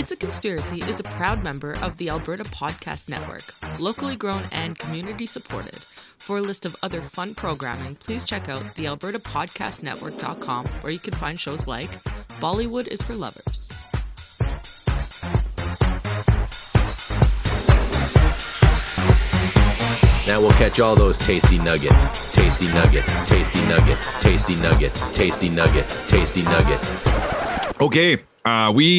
It's a Conspiracy is a proud member of the Alberta Podcast Network, locally grown and community supported. For a list of other fun programming, please check out the albertapodcastnetwork.com, where you can find shows like Bollywood is for Lovers. Now we'll catch all those tasty nuggets. Tasty nuggets, tasty nuggets, tasty nuggets, tasty nuggets, tasty nuggets. Okay,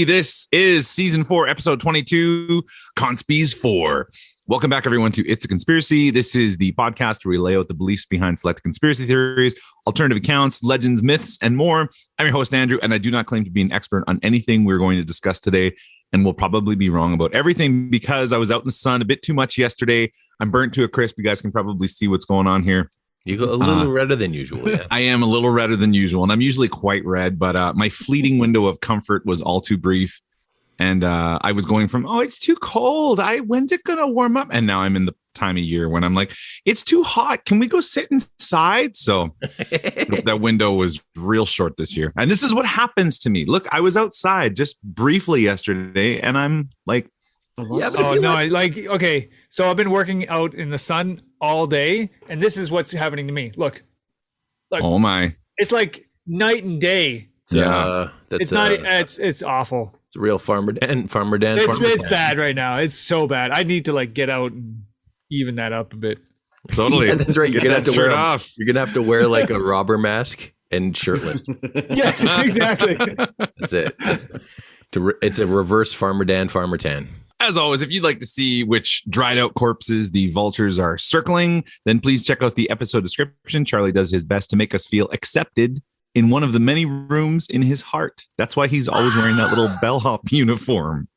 this is season 4, episode 22, Conspeez 4. Welcome back, everyone, to It's a Conspiracy. This is the podcast where we lay out the beliefs behind select conspiracy theories, alternative accounts, legends, myths, and more. I'm your host, Andrew, and I do not claim to be an expert on anything we're going to discuss today, and will probably be wrong about everything because I was out in the sun a bit too much yesterday. I'm burnt to a crisp. You guys can probably see what's going on here. You go a little redder than usual. Yeah. I am a little redder than usual, and I'm usually quite red, but my fleeting window of comfort was all too brief. And I was going from, it's too cold. When's it going to warm up? And now I'm in the time of year when I'm like, it's too hot. Can we go sit inside? So that window was real short this year. And this is what happens to me. Look, I was outside just briefly yesterday, and I'm like, okay. So I've been working out in the sun all day, and this is what's happening to me. Look. Oh my. It's like night and day. It's awful. It's a real Farmer Dan. It's bad right now. It's so bad. I need to get out and even that up a bit. Totally. Yeah, that's right. You're gonna have to wear off. You're gonna have to wear like a robber mask and shirtless. Yes, exactly. That's it. It's a reverse Farmer Dan, Farmer Tan. As always, if you'd like to see which dried out corpses the vultures are circling, then please check out the episode description. Charlie does his best to make us feel accepted in one of the many rooms in his heart. That's why he's always wearing that little bellhop uniform.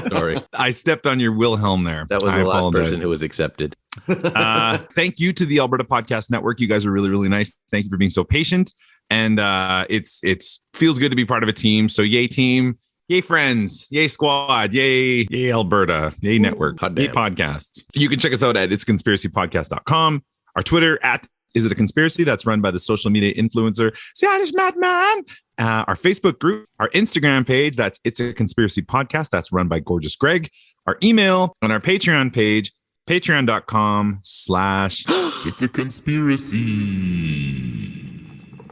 Sorry. I stepped on your Wilhelm there. That was the last person who was accepted. Thank you to the Alberta Podcast Network. You guys are really, really nice. Thank you for being so patient. And it's feels good to be part of a team. So yay team, yay friends, yay squad, yay Alberta, yay network, yay podcasts. You can check us out at itsconspiracypodcast.com. Our Twitter at Is It a Conspiracy? That's run by the social media influencer, Scottish Madman. Our Facebook group, our Instagram page, that's It's a Conspiracy Podcast. That's run by Gorgeous Greg. Our email on our Patreon page, patreon.com/ It's a Conspiracy.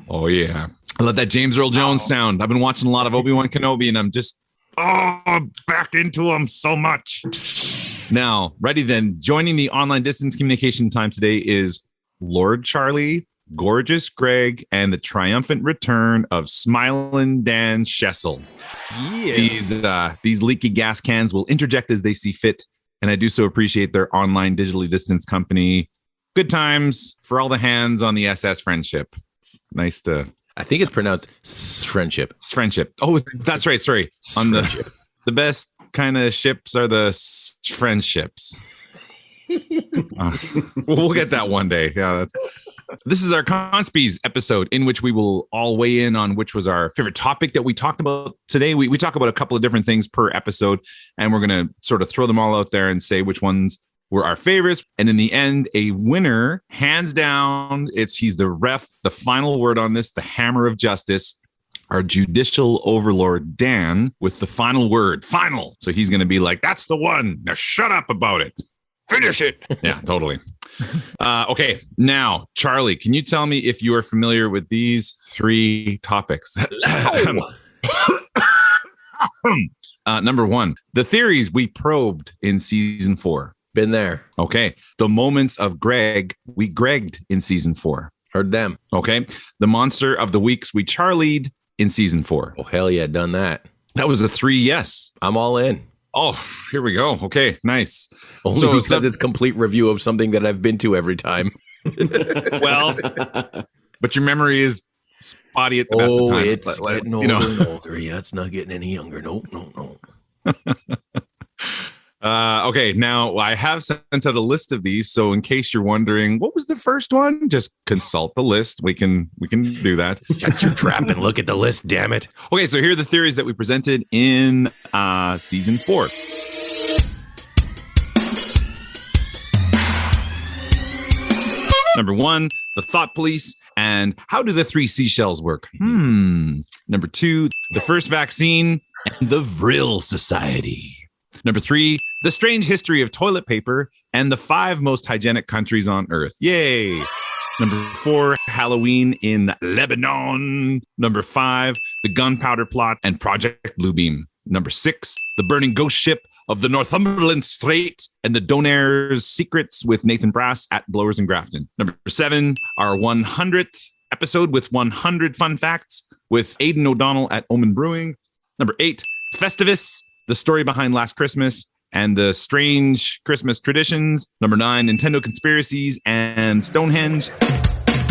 Oh, yeah. I love that James Earl Jones sound. I've been watching a lot of Obi-Wan Kenobi, and I'm just back into him so much. Now, ready then. Joining the online distance communication time today is Lord Charlie, Gorgeous Greg, and the triumphant return of Smilin' Dan Shessel. Yeah. These leaky gas cans will interject as they see fit, and I do so appreciate their online digitally distanced company. Good times for all the hands on the SS Friendship. It's nice to... I think it's pronounced friendship. Friendship. Oh, that's right. Sorry. On the best kind of ships are the friendships. We'll get that one day. Yeah, this is our Conspeez episode in which we will all weigh in on which was our favorite topic that we talked about today. We talk about a couple of different things per episode, and we're going to sort of throw them all out there and say which ones were our favorites. And in the end, a winner, hands down. He's the ref, the final word on this, the hammer of justice. Our judicial overlord, Dan, with the final word. Final. So he's going to be like, that's the one. Now shut up about it. Finish it. Yeah, totally. Okay, now, Charlie, can you tell me if you are familiar with these 3 topics? Let's go. Number 1, the theories we probed in season 4. Been there. Okay. The moments of Greg, we Gregged in season 4. Heard them. Okay. The monster of the weeks we Charlied in season 4. Oh, hell yeah, done that. That was a 3 yes. I'm all in. Oh, here we go. Okay, nice. Only because it's complete review of something that I've been to every time. Well, but your memory is spotty at the best of times. It's getting older and older. Yeah, it's not getting any younger. No. Okay, now I have sent out a list of these, so in case you're wondering what was the first one, just consult the list. We can do that. Shut your trap and look at the list, damn it. Okay, so here are the theories that we presented in season 4. Number 1, the thought police and how do the 3 seashells work? Number 2, the first vaccine and the Vril Society. Number 3, The Strange History of Toilet Paper and the 5 Most Hygienic Countries on Earth. Yay! Number 4, Halloween in Lebanon. Number 5, The Gunpowder Plot and Project Bluebeam. Number 6, The Burning Ghost Ship of the Northumberland Strait and the Donaire's Secrets with Nathan Brass at Blowers and Grafton. Number 7, our 100th episode with 100 fun facts with Aidan O'Donnell at Omen Brewing. Number 8, Festivus, the story behind Last Christmas and the strange Christmas traditions. Number 9, Nintendo conspiracies and Stonehenge.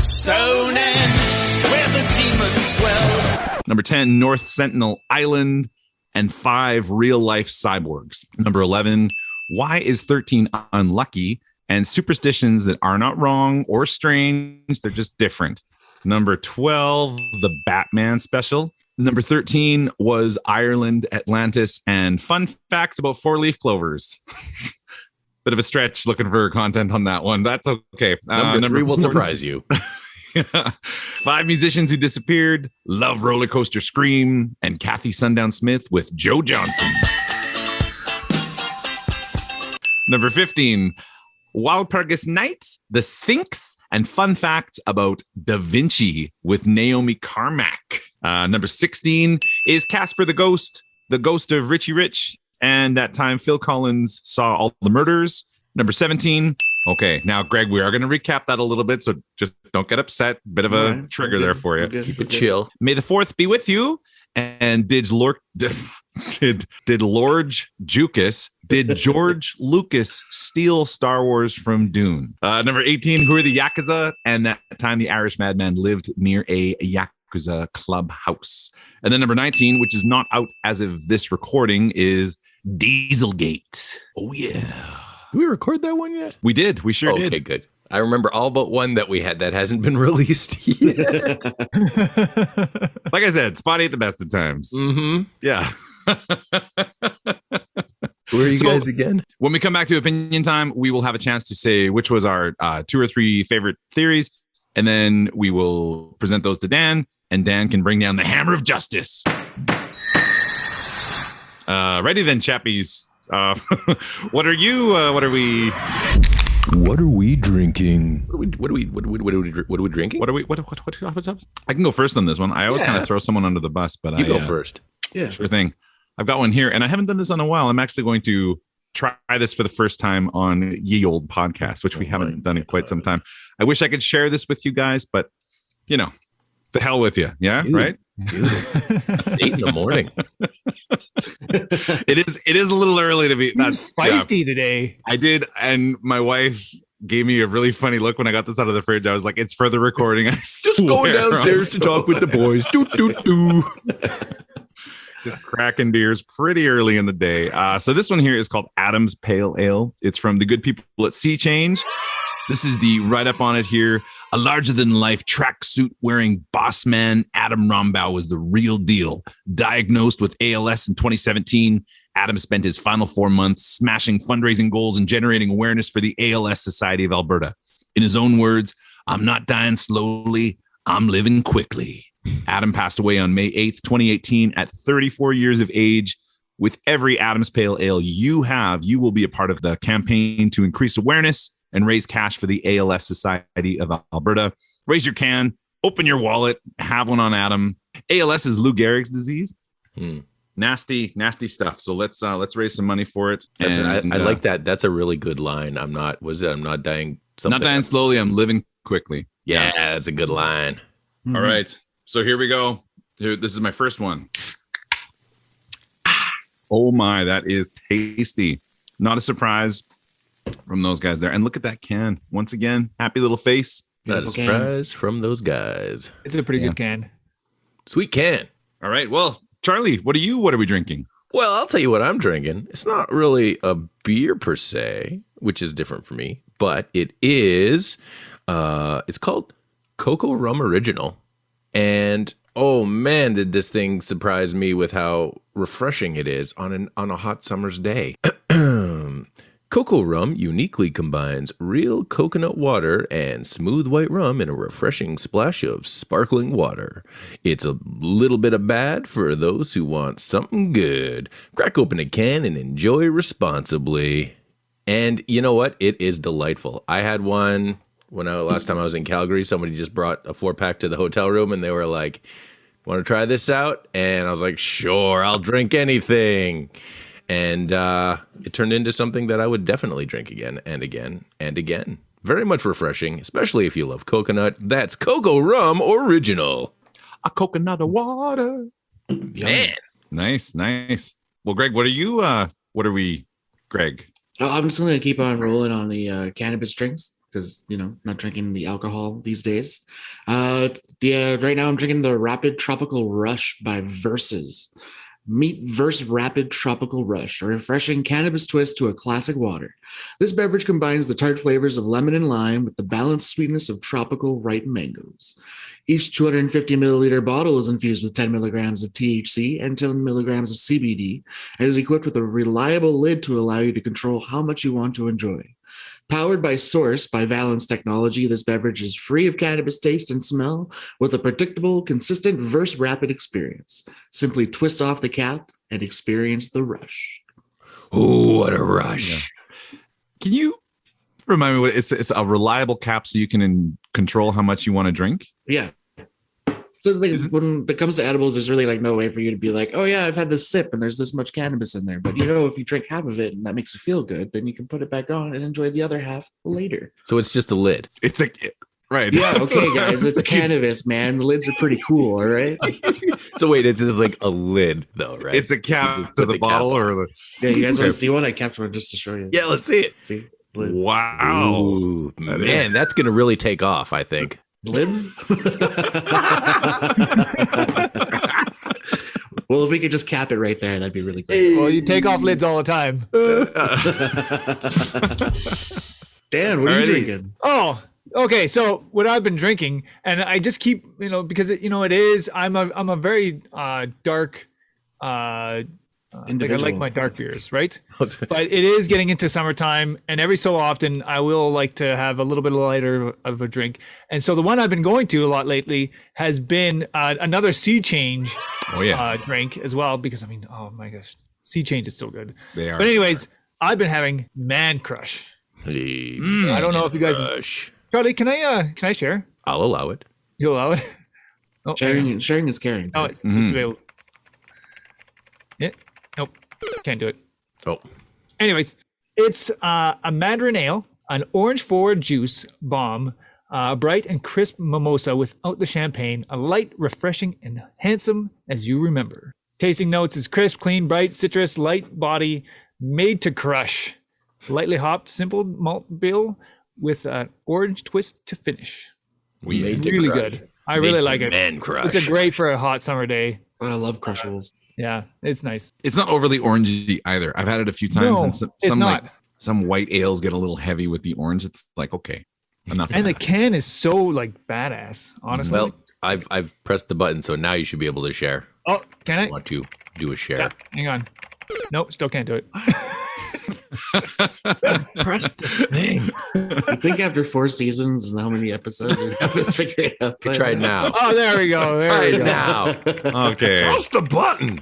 Stonehenge, where the demons dwell. Number 10, North Sentinel Island and 5 real-life cyborgs. Number 11, why is 13 unlucky? And superstitions that are not wrong or strange, they're just different. Number 12, the Batman special. Number 13 was Ireland, Atlantis, and fun facts about 4-leaf clovers. Bit of a stretch looking for content on that one. That's okay. Number 3 will surprise you. 5 musicians who disappeared, Love Roller Coaster Scream, and Kathy Sundown Smith with Joe Johnson. Number 15, Walpurgis Night, The Sphinx, and fun facts about Da Vinci with Naomi Carmack. Number 16 is Casper the Ghost of Richie Rich, and that time Phil Collins saw all the murders. Number 17. Okay, now Greg, we are going to recap that a little bit, so just don't get upset. Bit of a trigger there for you. Keep it chill. May the 4th be with you. And did George Lucas steal Star Wars from Dune? Number 18, who are the Yakuza? And that time the Irish madman lived near a Yakuza clubhouse. And then number 19, which is not out as of this recording, is Dieselgate. Oh, yeah. Did we record that one yet? We did. We sure did. Okay, good. I remember all but one that we had that hasn't been released yet. Like I said, Spot ain't the best of times. Mm-hmm. Yeah. Who are you guys again? When we come back to opinion time, we will have a chance to say which was our 2 or 3 favorite theories, and then we will present those to Dan, and Dan can bring down the hammer of justice. Ready then, chappies. What are you? What are we? What are we drinking? What are we drinking? What? I can go first on this one. I always kind of throw someone under the bus, but you go first. Yeah, sure thing. I've got one here, and I haven't done this in a while. I'm actually going to try this for the first time on Ye Old Podcast, which we haven't done in quite some time. I wish I could share this with you guys, but you know, the hell with you. Yeah, dude, right? Dude, it's 8 a.m. It is a little early to be. That's feisty today. I did, and my wife gave me a really funny look when I got this out of the fridge. I was like, "It's for the recording." I just going downstairs to talk with the boys. Do. Just cracking beers pretty early in the day. So this one here is called Adam's Pale Ale. It's from the good people at Sea Change. This is the write-up on it here. A larger-than-life tracksuit wearing boss man Adam Rombauer was the real deal. Diagnosed with ALS in 2017, Adam spent his final 4 months smashing fundraising goals and generating awareness for the ALS Society of Alberta. In his own words, "I'm not dying slowly, I'm living quickly." Adam passed away on May 8th, 2018 at 34 years of age. With every Adam's Pale Ale you will be a part of the campaign to increase awareness and raise cash for the ALS Society of Alberta. Raise your can, open your wallet, have one on Adam. ALS is Lou Gehrig's disease. Nasty stuff. So let's raise some money for it. I like that. That's a really good line. I'm not dying. Not dying slowly. I'm living quickly. Yeah, that's a good line. Mm-hmm. All right. So here we go. This is my first one. Oh my, that is tasty. Not a surprise from those guys there. And look at that can. Once again, happy little face. Not a surprise from those guys. It's a pretty good can. Sweet can. All right. Well, Charlie, what are we drinking? Well, I'll tell you what I'm drinking. It's not really a beer per se, which is different for me, but it is, it's called Cocoa Rum Original. And oh man, did this thing surprise me with how refreshing it is on a hot summer's day. Cocoa rum uniquely combines real coconut water and smooth white rum in a refreshing splash of sparkling water. It's a little bit of bad for those who want something good. Crack open a can and enjoy responsibly. And you know what? It is delightful. I had one last time I was in Calgary. Somebody just brought a 4-pack to the hotel room and they were like, "Want to try this out?" And I was like, "Sure, I'll drink anything." And it turned into something that I would definitely drink again and again and again. Very much refreshing, especially if you love coconut. That's Cocoa Rum Original. A coconut of water. Man. Nice. Well, Greg, Greg? Oh, I'm just going to keep on rolling on the cannabis drinks because, not drinking the alcohol these days. Right now I'm drinking the Rapid Tropical Rush by Versus. Meet Verse Rapid Tropical Rush, a refreshing cannabis twist to a classic water. This beverage combines the tart flavors of lemon and lime with the balanced sweetness of tropical ripe mangoes. Each 250 milliliter bottle is infused with 10 milligrams of THC and 10 milligrams of CBD and is equipped with a reliable lid to allow you to control how much you want to enjoy. Powered by Source by Valence Technology, this beverage is free of cannabis taste and smell with a predictable, consistent Verse Rapid experience. Simply twist off the cap and experience the rush. Oh, what a rush. Yeah. Can you remind me what it's a reliable cap so you can control how much you want to drink? Yeah. So when it comes to edibles, there's really no way for you to be like, "Oh yeah, I've had this sip and there's this much cannabis in there." But if you drink half of it and that makes you feel good, then you can put it back on and enjoy the other half later. So it's just a lid. Right. Yeah. Okay, guys, it's cannabis, man. The lids are pretty cool. All right. So wait, it's just like a lid though, right? It's a cap to the bottle or the. Yeah, you guys want to see one? I kept one just to show you. Yeah, let's see it. See. Lid. Wow. Ooh, man, that's gonna really take off, I think. Lids? Well, if we could just cap it right there, that'd be really great. Well, you take off lids all the time. Dan, what are you drinking? Oh, okay. So what I've been drinking, and I just keep, because it is. I'm a very dark. I like my dark beers, right? But it is getting into summertime, and every so often I will like to have a little bit lighter of a drink. And so the one I've been going to a lot lately has been another Sea Change drink as well, because oh my gosh, Sea Change is so good. They are. But anyways, I've been having Man Crush. Hey, I don't know if you guys, Charlie, can I share? I'll allow it. You allow it? Oh, Sharing is caring. Oh, it's available. Yeah. Nope. Can't do it. Oh. Anyways, it's a Mandarin ale, an orange forward juice bomb, a bright and crisp mimosa without the champagne, a light, refreshing, and handsome as you remember. Tasting notes is crisp, clean, bright, citrus, light body, made to crush. Lightly hopped, simple malt bill with an orange twist to finish. Really good. I really like it. Man Crush. It's great for a hot summer day. I love Crushables. Yeah, it's nice. It's not overly orangey either. I've had it a few times, and some white ales get a little heavy with the orange. It's like, okay, enough. And the can is so badass. Honestly. Well, I've pressed the button, so now you should be able to share. Oh, can I? Want to do a share? Yeah, hang on. Nope, still can't do it. Press the thing. I think after 4 seasons and how many episodes we have this figured out. Try it now. Oh, there we go. Try it now. Okay. Press the button.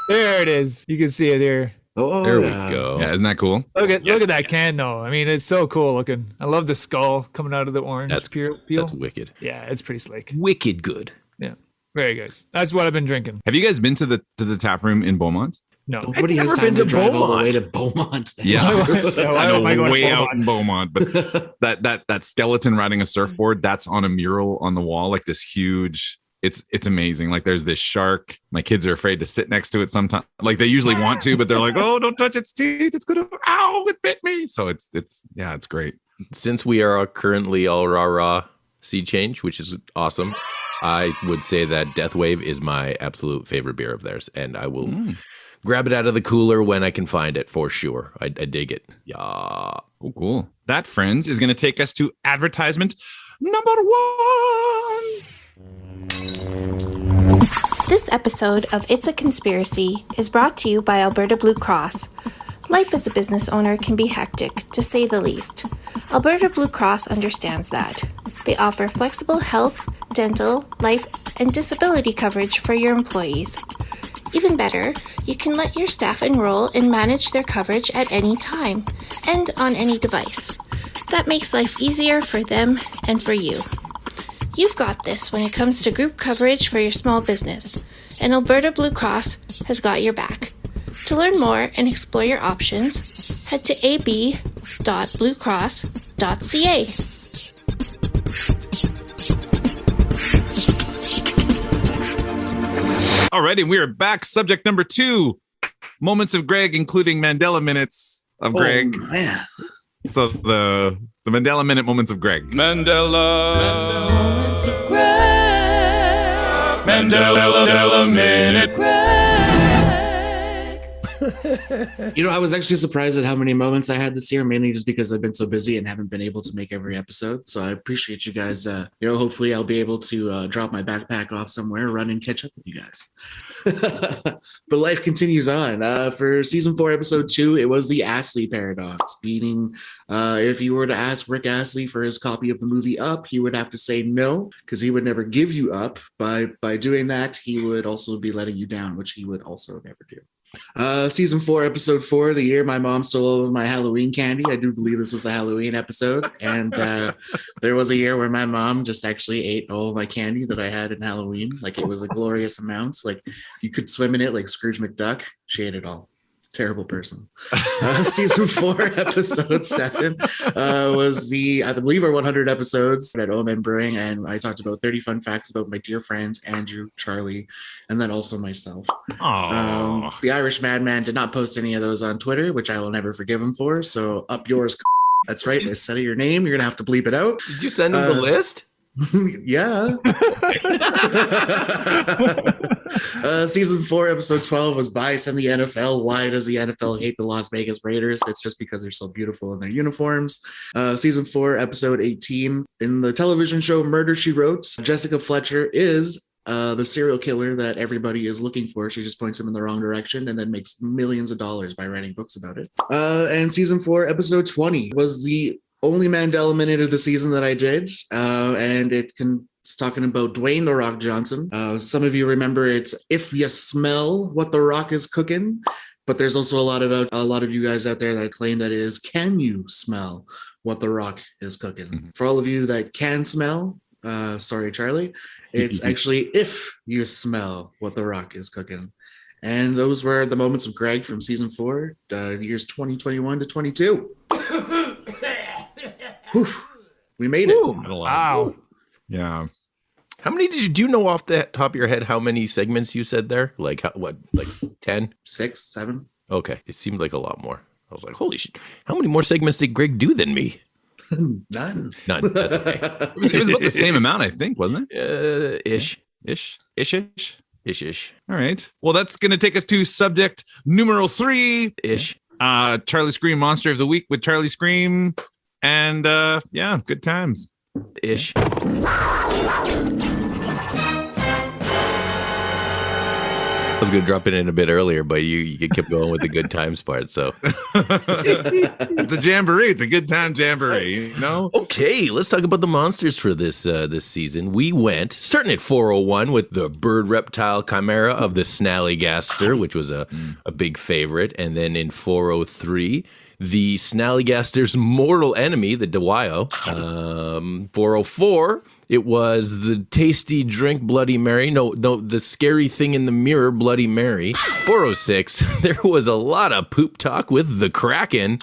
There it is. You can see it here. Oh, There we go. Yeah, isn't that cool? Look at that can though. It's so cool looking. I love the skull coming out of the orange peel. That's wicked. Yeah, it's pretty slick. Wicked good. Yeah, very good. That's what I've been drinking. Have you guys been to the tap room in Beaumont? No. Nobody has never time been to to drive all the Beaumont. way to Beaumont. Yeah. Why I know, am I going to way Beaumont? out in Beaumont, but that skeleton riding a surfboard, that's on a mural on the wall, like this huge. It's amazing. Like there's this shark. My kids are afraid to sit next to it sometimes. Like they usually want to, but they're like, "Oh, don't touch its teeth. It's gonna. Ow! It bit me." So it's great. Since we are currently all raw Sea Change, which is awesome, I would say that Death Wave is my absolute favorite beer of theirs, and I will grab it out of the cooler when I can find it for sure. I dig it. Yeah. Oh, cool. That, friends, is going to take us to advertisement number 1. This episode of It's a Conspiracy is brought to you by Alberta Blue Cross. Life as a business owner can be hectic, to say the least. Alberta Blue Cross understands that. They offer flexible health, dental, life, and disability coverage for your employees. Even better, you can let your staff enroll and manage their coverage at any time and on any device. That makes life easier for them and for you. You've got this when it comes to group coverage for your small business, and Alberta Blue Cross has got your back. To learn more and explore your options, head to ab.bluecross.ca. Alrighty, we are back. Subject number 2, moments of Greg, including Mandela minutes of Greg. Man. So the Mandela minute moments of Greg. Mandela moments of Greg. Mandela minute Greg. I was actually surprised at how many moments I had this year, mainly just because I've been so busy and haven't been able to make every episode. So I appreciate you guys. Hopefully I'll be able to drop my backpack off somewhere, run and catch up with you guys. But life continues on. For season 4, episode 2, it was the Astley paradox, meaning if you were to ask Rick Astley for his copy of the movie Up, he would have to say no, because he would never give you up. By doing that, he would also be letting you down, which he would also never do. Season 4, episode 4, the year my mom stole all of my Halloween candy. I do believe this was the Halloween episode. And there was a year where my mom just actually ate all of my candy that I had in Halloween. Like, it was a glorious amount. Like, you could swim in it like Scrooge McDuck. She ate it all. Terrible person. Season 4, episode 7 was I believe, our 100 episodes at Omen Brewing, and I talked about 30 fun facts about my dear friends Andrew, Charlie, and then also myself. The Irish Madman did not post any of those on Twitter, which I will never forgive him for. So up yours. That's right. Instead of your name, you're gonna have to bleep it out. Did you send him the list? Yeah. Season 4, episode 12 was Bias in the NFL. Why does the NFL hate the Las Vegas Raiders? It's just because they're so beautiful in their uniforms. Season 4, episode 18, in the television show Murder, She Wrote, Jessica Fletcher is the serial killer that everybody is looking for. She just points him in the wrong direction and then makes millions of dollars by writing books about it. And season 4, episode 20 was the only Mandela minute of the season that I did, and it's talking about Dwayne "The Rock" Johnson. Some of you remember it's "If you smell what The Rock is cooking," but there's also a lot of you guys out there that claim that it is "Can you smell what The Rock is cooking?" Mm-hmm. For all of you that can smell, sorry, Charlie, it's actually "If you smell what The Rock is cooking." And those were the moments of Greg from season 4, years 2021 to 22. Whew, we made it. Wow. Yeah. How many do you know off the top of your head how many segments you said there? Like 10? 6, 7? Okay. It seemed like a lot more. I was like, holy shit. How many more segments did Greg do than me? None. That's okay. It was about the same amount, I think, wasn't it? Ish. All right. Well, that's going to take us to subject numero 3. Ish. Charlie Scream Monster of the Week with Charlie Scream. And yeah, good times. Ish. I was going to drop it in a bit earlier, but you kept going with the good times part. So it's a jamboree. It's a good time jamboree, you know? Okay, let's talk about the monsters for this season. We went starting at 401 with the bird reptile chimera of the Snallygaster, which was a big favorite. And then in 403, the Snallygaster's mortal enemy, the Dewio. 404, it was the tasty drink Bloody Mary. No, the scary thing in the mirror, Bloody Mary. 406, there was a lot of poop talk with the Kraken.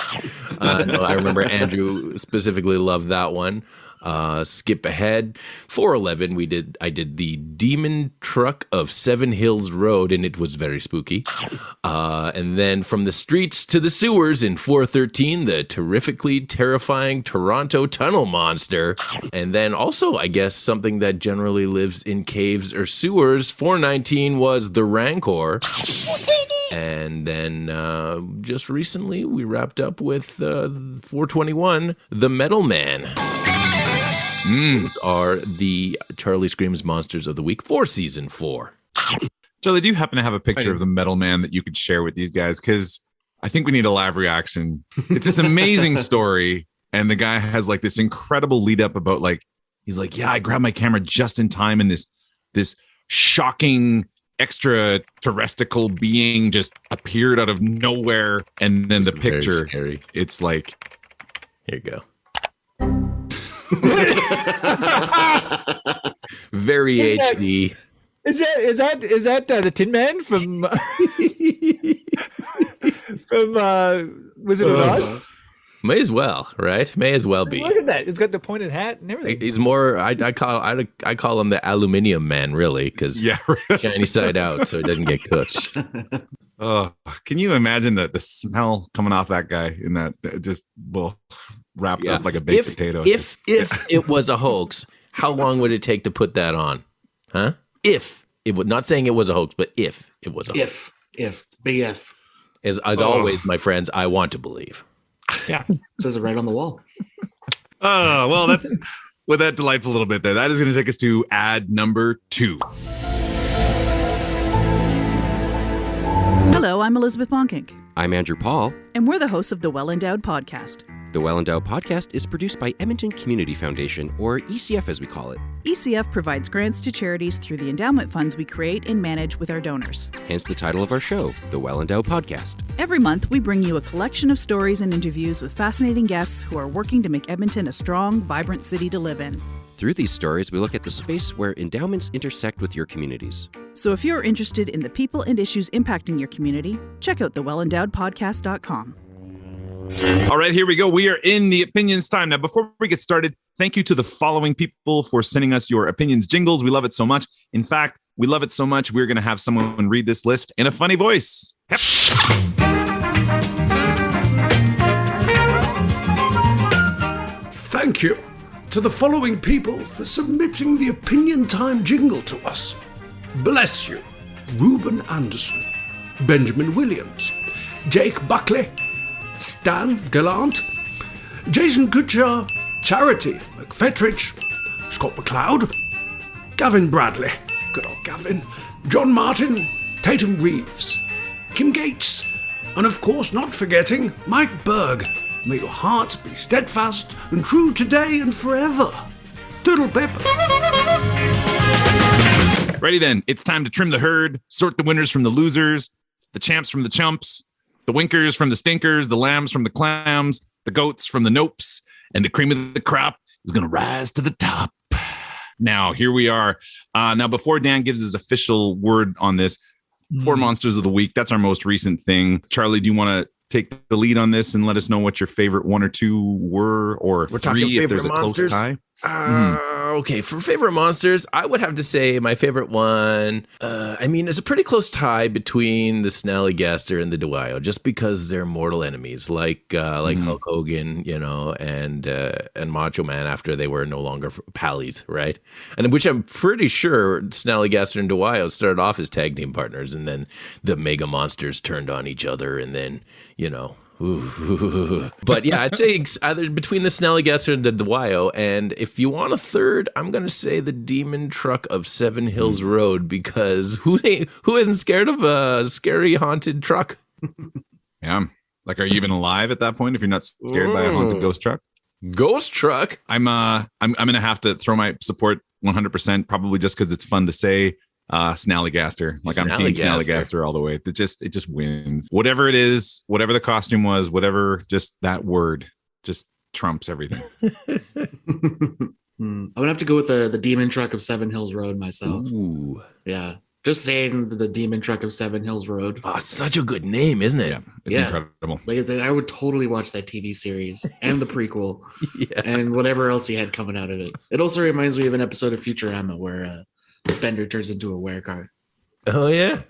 I remember Andrew specifically loved that one. Skip ahead. 411, I did the Demon Truck of Seven Hills Road, and it was very spooky. And then from the streets to the sewers in 413, the terrifically terrifying Toronto Tunnel Monster. And then also, I guess, something that generally lives in caves or sewers. 419 was the Rancor. And then just recently, we wrapped up with 421, the Metal Man. Those are the Charlie Screams Monsters of the Week for season 4. Charlie, do you happen to have a picture of the Metal Man that you could share with these guys? Because I think we need a live reaction. It's this amazing story. And the guy has like this incredible lead up about like, he's like, yeah, I grabbed my camera just in time. And this shocking extraterrestrial being just appeared out of nowhere. And then the picture, it's like, here you go. Very HD. Is that the Tin Man from Wizard of Oz? May as well, right? May as well be. Look at that! It's got the pointed hat and everything. He's more. I call him the aluminium man, really, because shiny side out, so he doesn't get cooked. Oh, can you imagine the smell coming off that guy in that just wrapped up like a baked potato? If it was a hoax, how long would it take to put that on? Huh? If it would, not saying it was a hoax, but if it was a hoax. If big F. As always, my friends, I want to believe. Yeah, it says it right on the wall. Oh, well, that's with that delightful little bit there. That is going to take us to ad number 2. Hello, I'm Elizabeth Bonkink. I'm Andrew Paul. And we're the hosts of the Well Endowed Podcast. The Well Endowed Podcast is produced by Edmonton Community Foundation, or ECF as we call it. ECF provides grants to charities through the endowment funds we create and manage with our donors. Hence the title of our show, The Well Endowed Podcast. Every month, we bring you a collection of stories and interviews with fascinating guests who are working to make Edmonton a strong, vibrant city to live in. Through these stories, we look at the space where endowments intersect with your communities. So if you're interested in the people and issues impacting your community, check out thewellendowedpodcast.com. All right, here we go. We are in the opinions time. Now, before we get started, thank you to the following people for sending us your opinions jingles. We love it so much. In fact, we love it so much, we're going to have someone read this list in a funny voice. Yep. Thank you to the following people for submitting the opinion time jingle to us. Bless you. Reuben Anderson, Benjamin Williams, Jake Buckley, Stan Gallant, Jason Kutcher, Charity McFetrich, Scott McLeod, Gavin Bradley, good old Gavin, John Martin, Tatum Reeves, Kim Gates, and of course not forgetting Mike Berg. May your hearts be steadfast and true today and forever. Toodle pip. Ready then. It's time to trim the herd, sort the winners from the losers, the champs from the chumps, the winkers from the stinkers, the lambs from the clams, the goats from the nopes, and the cream of the crop is going to rise to the top. Now, here we are. Now, before Dan gives his official word on this, 4 Monsters of the Week, that's our most recent thing. Charlie, do you want to take the lead on this and let us know what your favorite 1 or 2 were, or we're 3 if there's a monsters? Close tie? Okay, for favorite monsters, I would have to say my favorite one, it's a pretty close tie between the Snallygaster and the Deweyyo, just because they're mortal enemies, like Hulk Hogan, and Macho Man after they were no longer pallies, right? And which I'm pretty sure Snallygaster and Deweyyo started off as tag team partners, and then the Mega Monsters turned on each other, and then, But yeah, I'd say either between the Snallygaster and the Deweyyo, and if you want a third, I'm gonna say the Demon Truck of Seven Hills Road, because who isn't scared of a scary haunted truck? Yeah, like, are you even alive at that point if you're not scared by a haunted ghost truck? Ghost truck. I'm gonna have to throw my support 100%, probably just because it's fun to say. Snallygaster, like I'm team Snallygaster all the way. It just wins. Whatever it is, whatever the costume was, whatever, just that word just trumps everything. I'm gonna have to go with the Demon Truck of Seven Hills Road myself. Ooh. Yeah, just saying the Demon Truck of Seven Hills Road. Oh, such a good name, isn't it? Yeah, it's incredible. Like, I would totally watch that TV series and the prequel, and whatever else he had coming out of it. It also reminds me of an episode of Futurama where Bender turns into a werecar. Oh yeah.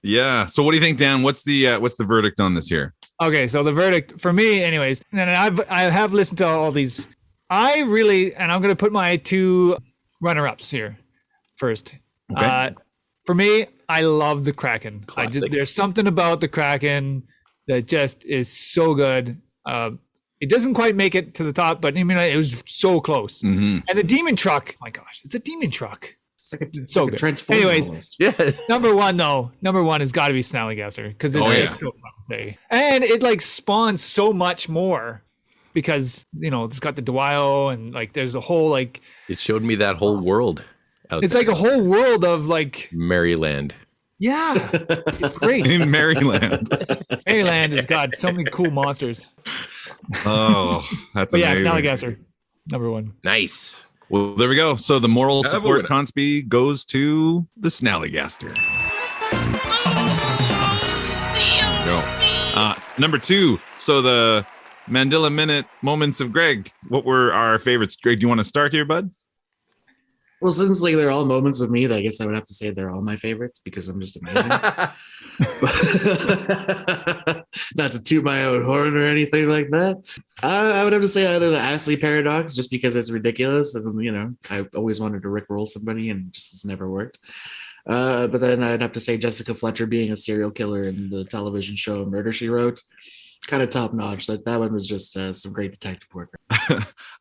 Yeah. So what do you think, Dan? What's the verdict on this here? Okay, so the verdict for me, anyways, and I have listened to all these. I'm going to put my 2 runner-ups here first. Okay. For me, I love the Kraken. There's something about the Kraken that just is so good. It doesn't quite make it to the top, but it was so close. Mm-hmm. And the Demon Truck, my gosh, it's a Demon Truck. so like a good. Transformer Anyways, almost. Yeah. number one has got to be Snallygaster because it's just so fun to say, and it like spawns so much more because it's got the Dwyo and like there's a whole like It showed me that whole world out it's there. like a whole world of like Maryland. yeah, it's great. In Maryland. Maryland has got so many cool monsters. Oh, that's But yeah, amazing. Snallygaster, number one. Nice. Well, there we go. So the moral Have a support winner. Conspeez goes to the Snallygaster. Go. Number 2. So the Mandela Minute moments of Greg. What were our favorites? Greg, do you want to start here, bud? Well, since like they're all moments of me, I guess I would have to say they're all my favorites because I'm just amazing. Not to toot my own horn or anything like that. I would have to say either the Astley paradox, just because it's ridiculous, and I always wanted to rickroll somebody, and just it's never worked. But then I'd have to say Jessica Fletcher being a serial killer in the television show Murder, She Wrote. Kind of top notch. That one was just some great detective work.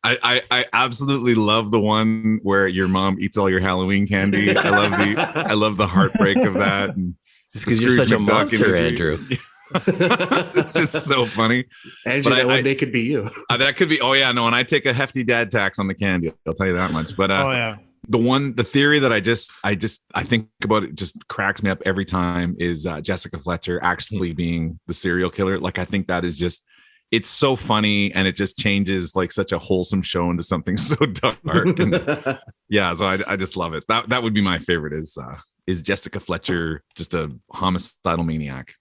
I absolutely love the one where your mom eats all your Halloween candy. I love the heartbreak of that. And Just because you're such a monster, Andrew. It's just so funny. Andrew, that one day could be you. That could be. Oh yeah, no. And I take a hefty dad tax on the candy. I'll tell you that much. But Oh yeah. the theory that I think about, it just cracks me up every time, is Jessica Fletcher actually being the serial killer. Like, I think that is just, it's so funny, and it just changes like such a wholesome show into something so dark. And yeah, so I just love it. That would be my favorite, is Jessica Fletcher just a homicidal maniac.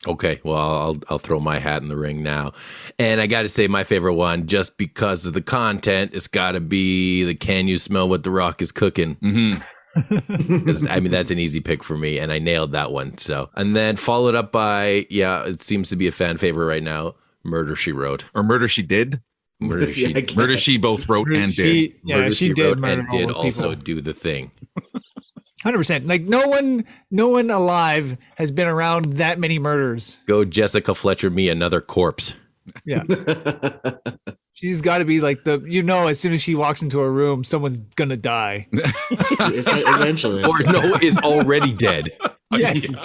Okay, well, I'll throw my hat in the ring now. And I got to say my favorite one, just because of the content, it's got to be the Can You Smell What the Rock is Cooking? Mm-hmm. I mean, that's an easy pick for me, and I nailed that one. So, and then followed up by, it seems to be a fan favorite right now, Murder, She Wrote. Or Murder, She Did? Murder, Murder, She both wrote and did. Murder, she did wrote murder and all did those also people. do the thing. 100%. Like no one alive has been around that many murders. Go Jessica Fletcher, me another corpse. Yeah. She's got to be like as soon as she walks into a room, someone's gonna die. Essentially. Or no, is already dead. Yes.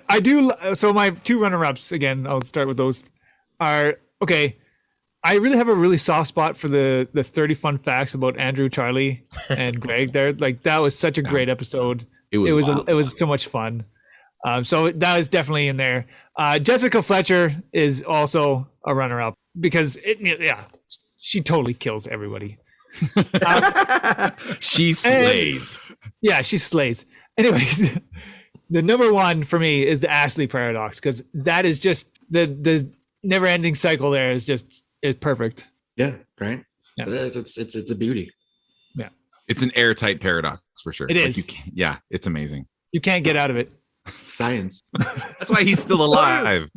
I do. So my 2 runner-ups, again, I'll start with those, are, okay, I really have a really soft spot for the 30 fun facts about Andrew, Charlie, and Greg there. Like, that was such a great episode. It was so much fun. So that is definitely in there. Jessica Fletcher is also a runner-up because she totally kills everybody. She slays. She slays. Anyways, the number one for me is the Astley paradox, because that is just the never-ending cycle there is perfect. Yeah, right. Yeah. It's a beauty. Yeah, it's an airtight paradox for sure. It is. It's amazing. You can't get out of it. Science. That's why he's still alive.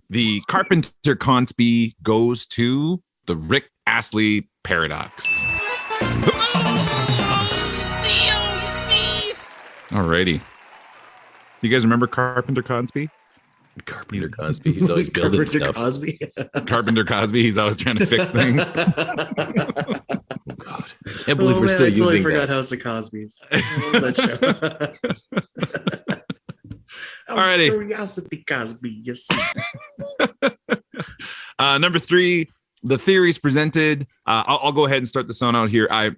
The Carpenter Conspeez goes to the Rick Astley paradox. Alrighty. You guys remember Carpenter Conspeez? Carpenter Conspeez. He's always building Carpenter stuff. Cosby. Carpenter Cosby. He's always trying to fix things. Oh God! I can't believe we're still I totally using forgot that. House of Cosby's. I love that show. Alrighty. Curiosity Cosby. Yes. Number 3, the theories presented. I'll go ahead and start this one out here. I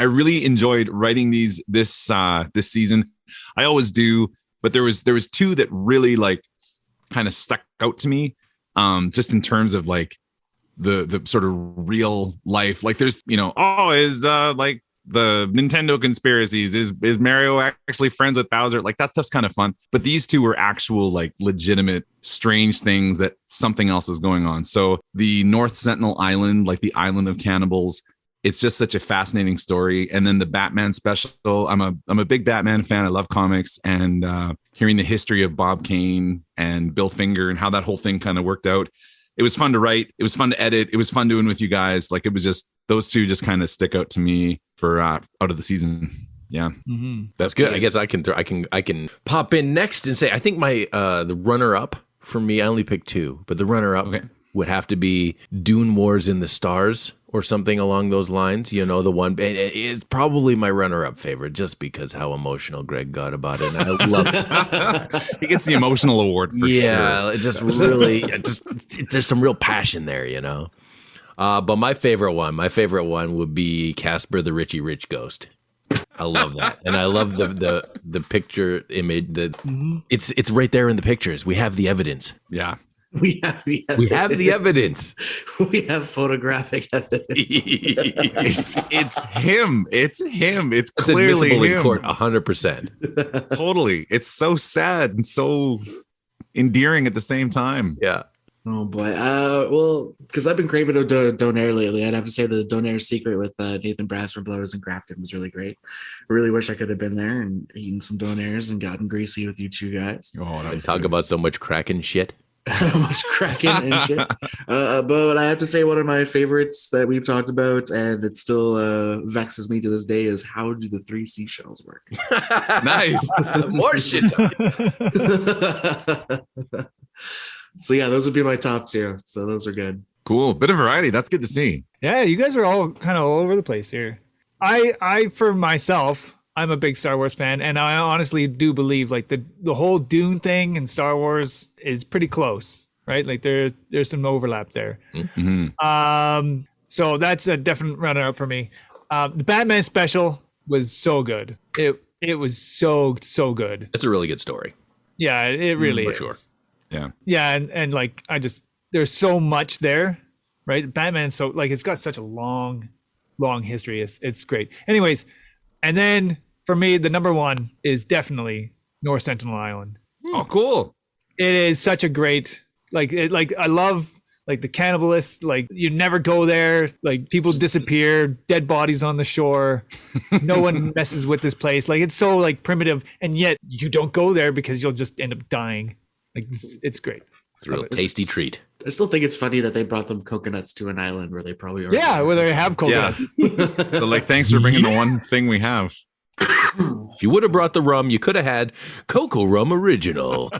really enjoyed writing this season. I always do, but there was 2 that really like kind of stuck out to me. Just in terms of like the sort of real life. Like there's is like the Nintendo conspiracies. Is Mario actually friends with Bowser? Like that stuff's kind of fun. But these 2 were actual like legitimate strange things that something else is going on. So the North Sentinel Island, like the island of cannibals, it's just such a fascinating story. And then the Batman special. I'm a big Batman fan. I love comics, and hearing the history of Bob Kane and Bill Finger and how that whole thing kind of worked out. It was fun to write. It was fun to edit. It was fun doing with you guys. Like it was just those 2 just kind of stick out to me for out of the season. Yeah, That's good. I guess I can pop in next and say I think my the runner up for me. I only picked 2, but the runner up would have to be Dune Wars in the Stars, or something along those lines. You know, the one it's probably my runner-up favorite just because how emotional Greg got about it. And I love it. He gets the emotional award for sure. Yeah, it just really, there's some real passion there, you know. But my favorite one would be Casper the Richie Rich Ghost. I love that, and I love the picture image. It's right there in the pictures. We have the evidence. Yeah, we have the evidence. We have photographic evidence. it's him. It's him. It's That's clearly admissible him. in court, 100%. Totally. It's so sad and so endearing at the same time. Yeah. Oh boy. Well, because I've been craving a donair lately, I'd have to say the donair secret with Nathan Brass from Blowers and Grafton was really great. I really wish I could have been there and eaten some donairs and gotten greasy with you two guys. Oh, that was talk good. about so much cracking shit. Much cracking and shit. But I have to say one of my favorites that we've talked about, and it still vexes me to this day, is how do the three seashells work? Nice. More shit. So yeah, those would be my top two. So those are good. Cool. Bit of variety. That's good to see. Yeah, you guys are all kind of all over the place here. I for myself, I'm a big Star Wars fan, and I honestly do believe like the whole Dune thing in Star Wars is pretty close, right? Like there's some overlap there. Mm-hmm. So that's a definite runner-up for me. The Batman special was so good. It was so good. It's a really good story. Yeah, it really is. For sure. Yeah, and like there's so much there, right? Batman's so like it's got such a long history. It's great. Anyways, and then for me, the number one is definitely North Sentinel Island. Oh, cool. It is such a great I love like the cannibalists, like you never go there, like people disappear, dead bodies on the shore. No one messes with this place. Like it's so like primitive, and yet you don't go there because you'll just end up dying. Like it's great. It's a real tasty treat. I still think it's funny that they brought them coconuts to an island where they probably are. Yeah, where they have coconuts. Yeah. So like, thanks for bringing the one thing we have. If you would have brought the rum, you could have had Cocoa Rum Original.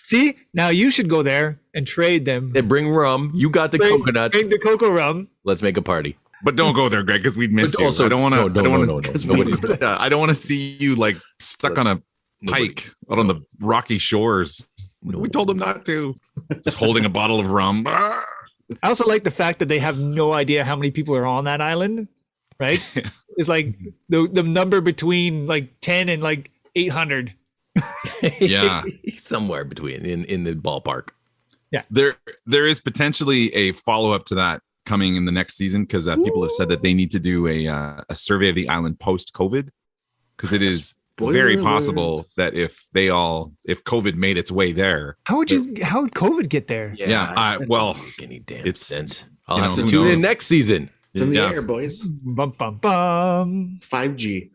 See, now you should go there and trade them. They bring rum. You got the coconuts. Bring the cocoa rum. Let's make a party. But don't go there, Greg, because we'd miss you. Also, I don't want to. I don't want to see you like stuck on a pike out on the rocky shores. We told them not to. Just holding a bottle of rum. I also like the fact that they have no idea how many people are on that island, right? It's like the number between like 10 and like 800. Yeah. Somewhere between in the ballpark. Yeah. There is potentially a follow-up to that coming in the next season because people have said that they need to do a survey of the island post-COVID because it is very possible that if COVID made its way there, how would COVID get there? Any damn it's sense. I'll have to tune in next season. It's in the air, boys. Bum bum bum. 5G.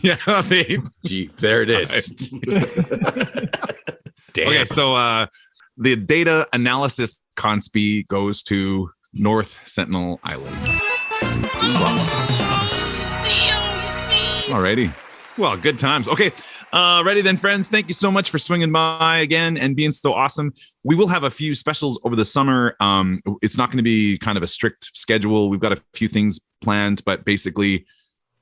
Yeah, babe. Gee, there it is. Damn. Okay, so the data analysis Conspeez goes to North Sentinel Island. Alrighty. Well, good times. Okay. Ready then, friends. Thank you so much for swinging by again and being so awesome. We will have a few specials over the summer. It's not going to be kind of a strict schedule. We've got a few things planned, but basically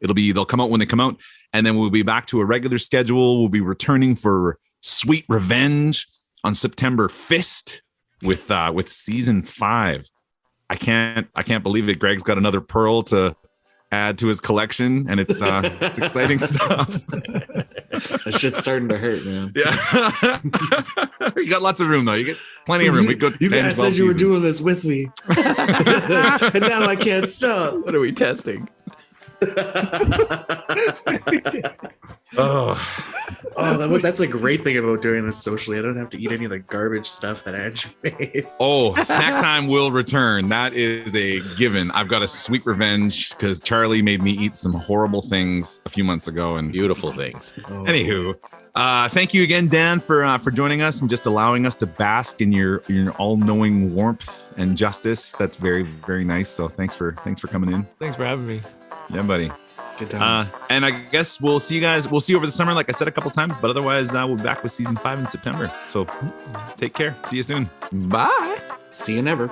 they'll come out when they come out. And then we'll be back to a regular schedule. We'll be returning for Sweet Revenge on September 5th with season 5. I can't believe it. Greg's got another pearl to add to his collection, and it's exciting stuff. That shit's starting to hurt, man. Yeah. You got lots of room though. You get plenty of room. We go. You guys said you were doing this with me, and now I can't stop. What are we testing? That's a great thing about doing this socially. I don't have to eat any of the garbage stuff that Angie made. Oh, snack time will return. That is a given. I've got a sweet revenge because Charlie made me eat some horrible things a few months ago, and beautiful things. Anywho, thank you again, Dan, for joining us and just allowing us to bask in your all-knowing warmth and justice. That's very, very nice. So thanks for coming in. Thanks for having me. Yeah, buddy. Good times. And I guess we'll see you guys. We'll see you over the summer, like I said a couple times. But otherwise, we'll be back with season 5 in September. So take care. See you soon. Bye. See you never.